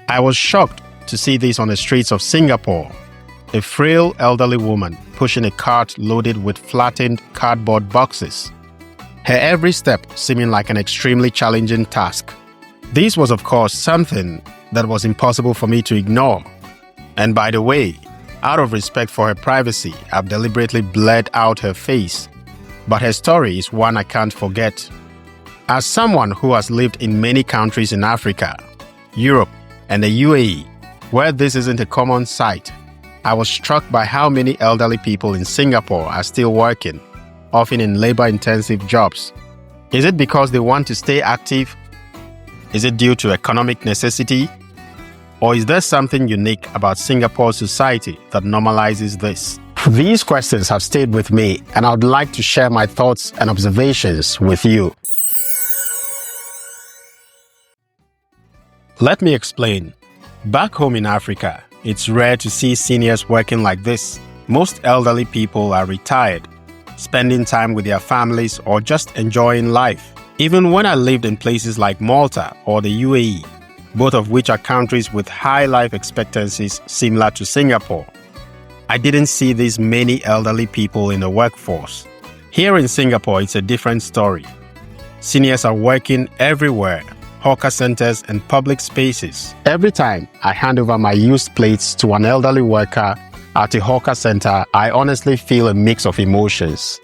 I was shocked to see this on the streets of Singapore. A frail elderly woman pushing a cart loaded with flattened cardboard boxes. Her every step seeming like an extremely challenging task. This was, of course, something that was impossible for me to ignore. And by the way, out of respect for her privacy, I've deliberately blurred out her face. But her story is one I can't forget. As someone who has lived in many countries in Africa, Europe, and the UAE, where this isn't a common sight, I was struck by how many elderly people in Singapore are still working, often in labor-intensive jobs. Is it because they want to stay active? Is it due to economic necessity? Or is there something unique about Singapore's society that normalizes this? These questions have stayed with me, and I would like to share my thoughts and observations with you. Let me explain. Back home in Africa, it's rare to see seniors working like this. Most elderly people are retired, spending time with their families or just enjoying life. Even when I lived in places like Malta or the UAE, both of which are countries with high life expectancies similar to Singapore, I didn't see these many elderly people in the workforce. Here in Singapore, it's a different story. Seniors are working everywhere, hawker centers and public spaces. Every time I hand over my used plates to an elderly worker at a hawker center, I honestly feel a mix of emotions.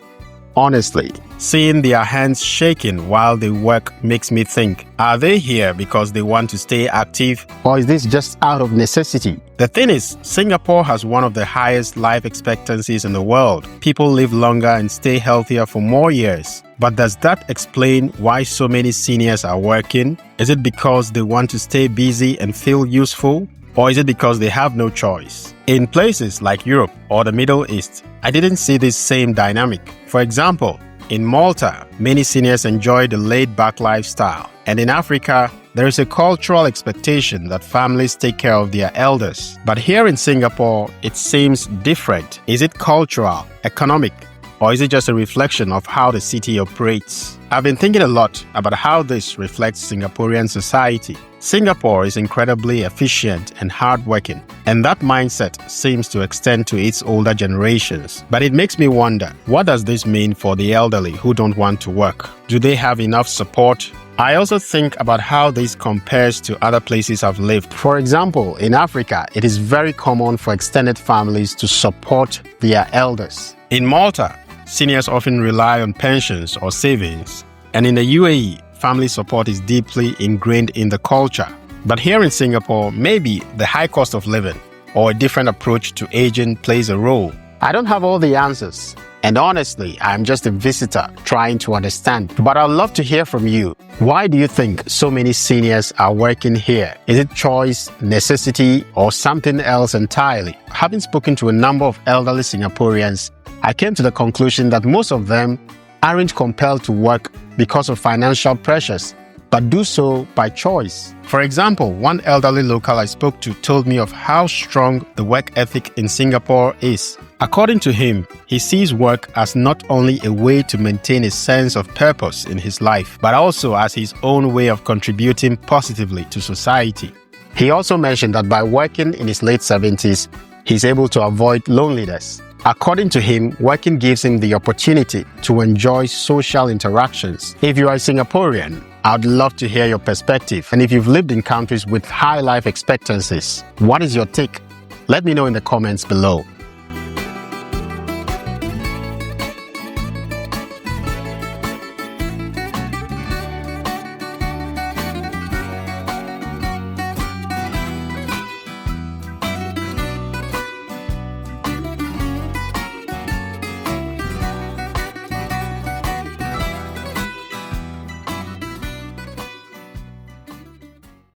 Honestly, seeing their hands shaking while they work makes me think, are they here because they want to stay active? Or is this just out of necessity? The thing is, Singapore has one of the highest life expectancies in the world. People live longer and stay healthier for more years. But does that explain why so many seniors are working? Is it because they want to stay busy and feel useful? Or is it because they have no choice? In places like Europe or the Middle East, I didn't see this same dynamic. For example, in Malta, many seniors enjoy the laid-back lifestyle. And in Africa, there is a cultural expectation that families take care of their elders. But here in Singapore, it seems different. Is it cultural, economic, or is it just a reflection of how the city operates? I've been thinking a lot about how this reflects Singaporean society. Singapore is incredibly efficient and hardworking, and that mindset seems to extend to its older generations. But it makes me wonder, what does this mean for the elderly who don't want to work? Do they have enough support? I also think about how this compares to other places I've lived. For example, in Africa, it is very common for extended families to support their elders. In Malta, seniors often rely on pensions or savings, and in the UAE, family support is deeply ingrained in the culture. But here in Singapore, maybe the high cost of living or a different approach to aging plays a role. I don't have all the answers, and honestly, I'm just a visitor trying to understand. But I'd love to hear from you. Why do you think so many seniors are working here? Is it choice, necessity, or something else entirely? Having spoken to a number of elderly Singaporeans, I came to the conclusion that most of them aren't compelled to work because of financial pressures, but do so by choice. For example, one elderly local I spoke to told me of how strong the work ethic in Singapore is. According to him, he sees work as not only a way to maintain a sense of purpose in his life, but also as his own way of contributing positively to society. He also mentioned that by working in his late 70s, he's able to avoid loneliness. According to him, working gives him the opportunity to enjoy social interactions. If you are a Singaporean, I'd love to hear your perspective. And if you've lived in countries with high life expectancies, what is your take? Let me know in the comments below.